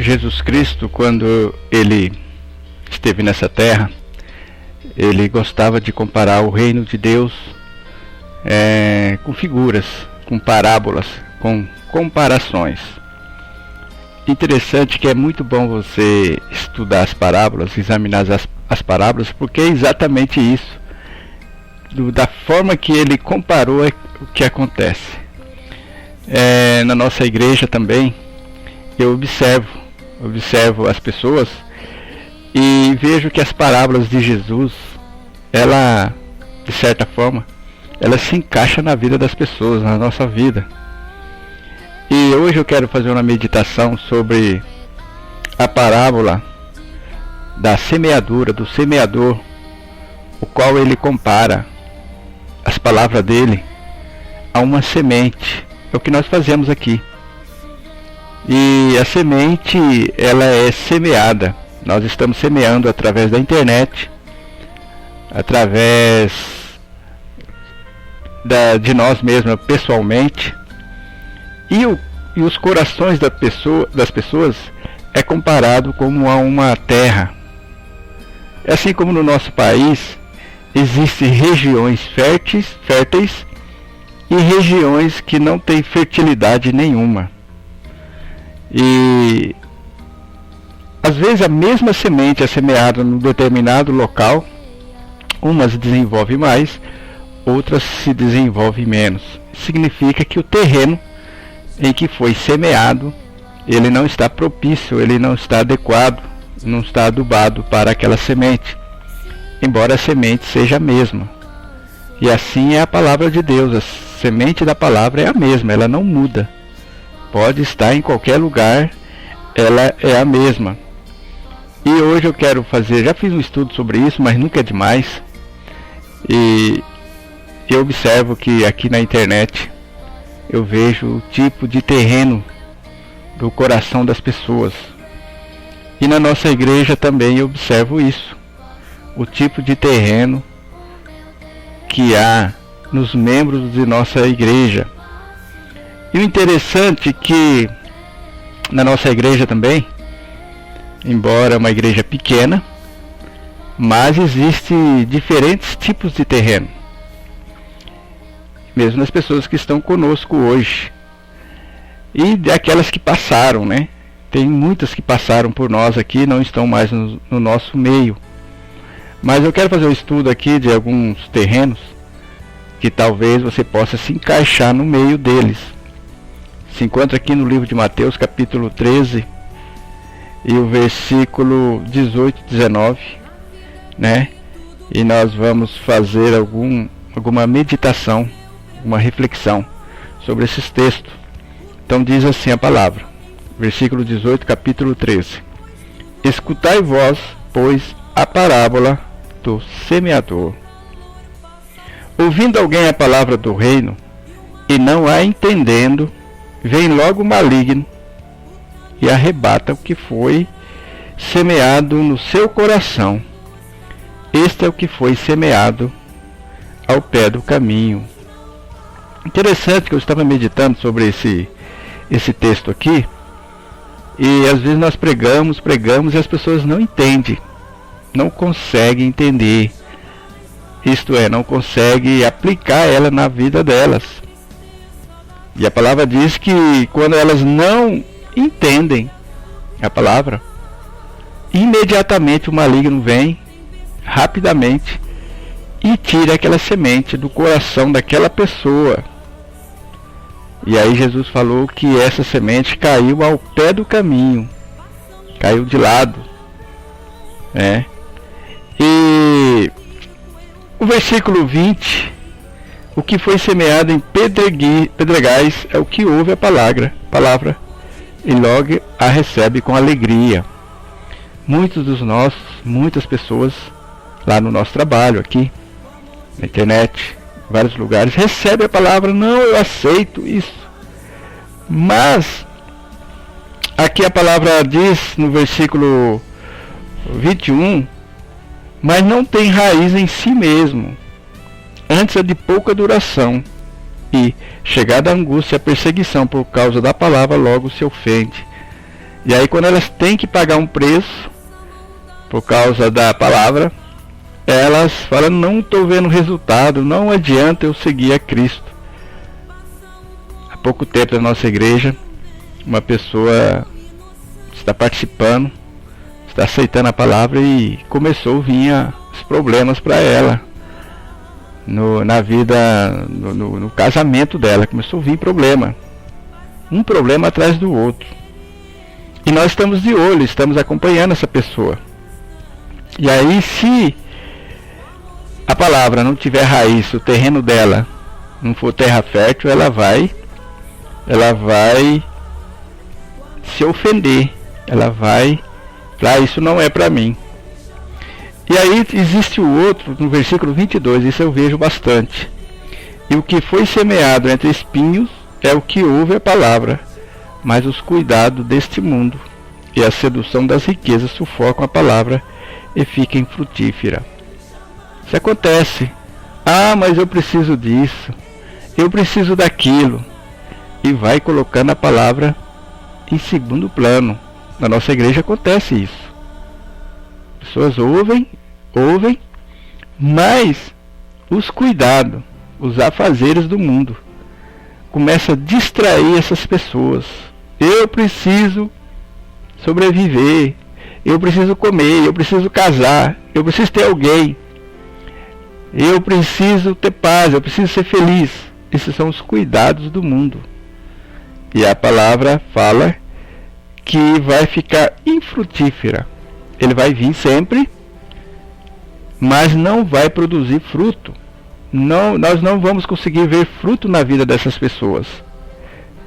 Jesus Cristo, quando ele esteve nessa terra, ele gostava de comparar o reino de Deus com figuras, com parábolas, com comparações. Interessante que é muito bom você estudar as parábolas, examinar as parábolas, porque é exatamente isso. Da forma que ele comparou o que acontece. Na nossa igreja também, eu observo as pessoas e vejo que as parábolas de Jesus, ela, de certa forma, ela se encaixa na vida das pessoas, na nossa vida. E hoje eu quero fazer uma meditação sobre a parábola da semeadura, do semeador, o qual ele compara as palavras dele a uma semente. É o que nós fazemos aqui. E a semente, ela é semeada. Nós estamos semeando através da internet, através de nós mesmos, pessoalmente. E os corações das pessoas é comparado como a uma terra. Assim como no nosso país, existem regiões férteis e regiões que não têm fertilidade nenhuma. E às vezes a mesma semente é semeada num determinado local, umas desenvolvem mais, outras se desenvolvem menos. Significa que o terreno em que foi semeado, ele não está propício, ele não está adequado, não está adubado para aquela semente, embora a semente seja a mesma. E assim é a palavra de Deus, a semente da palavra é a mesma, ela não muda. Pode estar em qualquer lugar, ela é a mesma. E hoje eu quero fazer, já fiz um estudo sobre isso, mas nunca é demais. E eu observo que aqui na internet eu vejo o tipo de terreno do coração das pessoas. E na nossa igreja também eu observo isso. O tipo de terreno que há nos membros de nossa igreja. E o interessante é que na nossa igreja também, embora uma igreja pequena, mas existem diferentes tipos de terreno. Mesmo nas pessoas que estão conosco hoje. E daquelas que passaram, né? Tem muitas que passaram por nós aqui, não estão mais no nosso meio. Mas eu quero fazer um estudo aqui de alguns terrenos que talvez você possa se encaixar no meio deles. Se encontra aqui no livro de Mateus, capítulo 13, e o versículo 18 e 19, né? E nós vamos fazer alguma meditação, uma reflexão sobre esses textos. Então diz assim a palavra, versículo 18, capítulo 13: Escutai vós, pois, a parábola do semeador. Ouvindo alguém a palavra do reino, e não a entendendo, vem logo o maligno e arrebata o que foi semeado no seu coração. Este é o que foi semeado ao pé do caminho. Interessante que eu estava meditando sobre esse texto aqui, e às vezes nós pregamos e as pessoas não entendem, não conseguem entender, isto é, não conseguem aplicar ela na vida delas. E a palavra diz que quando elas não entendem a palavra, imediatamente o maligno vem, rapidamente, e tira aquela semente do coração daquela pessoa. E aí Jesus falou que essa semente caiu ao pé do caminho, caiu de lado, né? E o versículo 20, o que foi semeado em pedregais é o que ouve a palavra e logo a recebe com alegria. Muitas pessoas lá no nosso trabalho, aqui na internet, em vários lugares, recebem a palavra, não, eu aceito isso. Mas aqui a palavra diz no versículo 21, mas não tem raiz em si mesmo, antes é de pouca duração, e chegada a angústia e a perseguição por causa da palavra, logo se ofende. E aí quando elas têm que pagar um preço por causa da palavra, elas falam: não estou vendo resultado, não adianta eu seguir a Cristo. Há pouco tempo na nossa igreja, uma pessoa está participando, está aceitando a palavra e começou a vir os problemas para ela na vida, no casamento dela. Começou a vir problema, um problema atrás do outro, e nós estamos de olho, estamos acompanhando essa pessoa. E aí, se a palavra não tiver raiz, o terreno dela não for terra fértil, ela vai se ofender, ela vai falar: isso não é para mim. E aí existe o outro, no versículo 22, isso eu vejo bastante: e o que foi semeado entre espinhos é o que ouve a palavra, mas os cuidados deste mundo e a sedução das riquezas sufocam a palavra e fica infrutífera. Isso acontece. Ah, mas eu preciso disso, eu preciso daquilo, e vai colocando a palavra em segundo plano. Na nossa igreja acontece isso. Pessoas ouvem, mas os cuidados, os afazeres do mundo começam a distrair essas pessoas. Eu preciso sobreviver, eu preciso comer, eu preciso casar, eu preciso ter alguém, eu preciso ter paz, eu preciso ser feliz. Esses são os cuidados do mundo. E a palavra fala que vai ficar infrutífera. Ele vai vir sempre, mas não vai produzir fruto. Não, nós não vamos conseguir ver fruto na vida dessas pessoas,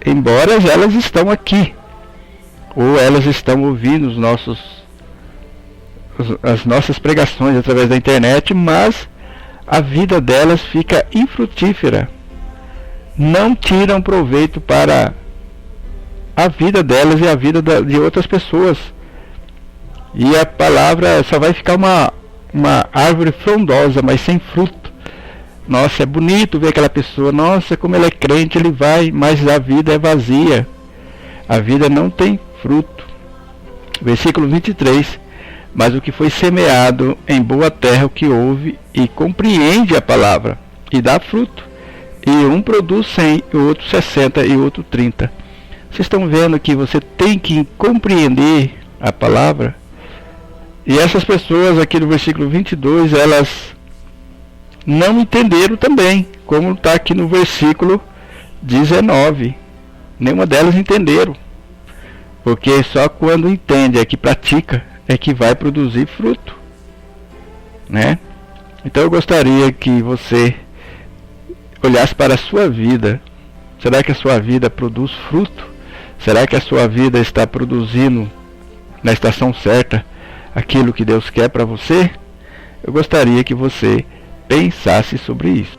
embora elas estão aqui, ou elas estão ouvindo as nossas pregações através da internet, mas a vida delas fica infrutífera. Não tiram proveito para a vida delas e a vida de outras pessoas. E a palavra só vai ficar uma árvore frondosa, mas sem fruto. Nossa, é bonito ver aquela pessoa, nossa, como ele é crente, ele vai, mas a vida é vazia. A vida não tem fruto. Versículo 23. Mas o que foi semeado em boa terra, o que ouve e compreende a palavra, e dá fruto. E um produz 100, o outro 60 e o outro 30. Vocês estão vendo que você tem que compreender a palavra? E essas pessoas aqui no versículo 22, elas não entenderam também, como está aqui no versículo 19. Nenhuma delas entenderam. Porque só quando entende, é que pratica, é que vai produzir fruto, né? Então eu gostaria que você olhasse para a sua vida. Será que a sua vida produz fruto? Será que a sua vida está produzindo na estação certa aquilo que Deus quer para você? Eu gostaria que você pensasse sobre isso.